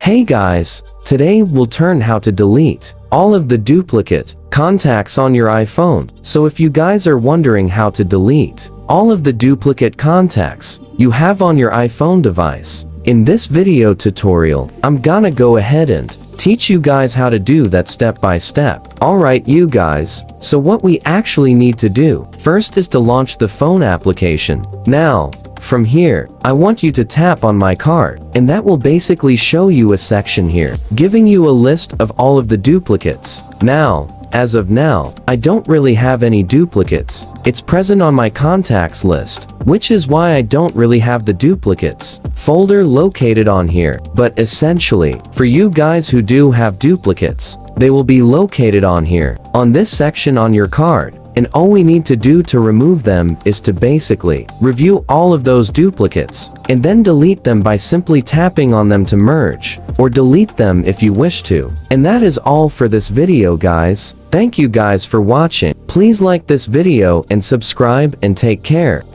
Hey guys, today we'll learn how to delete all of the duplicate contacts on your iPhone. So if you guys are wondering how to delete all of the duplicate contacts you have on your iPhone device, in this video tutorial, I'm gonna go ahead and teach you guys how to do that step by step. Alright you guys, so what we actually need to do first is to launch the phone application. Now, from here, I want you to tap on my card, and that will basically show you a section here, giving you a list of all of the duplicates. Now, as of now, I don't really have any duplicates. It's present on my contacts list, which is why I don't really have the duplicates folder located on here. But essentially, for you guys who do have duplicates, they will be located on here, on this section on your card. And all we need to do to remove them is to basically review all of those duplicates and then delete them by simply tapping on them to merge, or delete them if you wish to. And that is all for this video guys. Thank you guys for watching. Please like this video and subscribe and take care.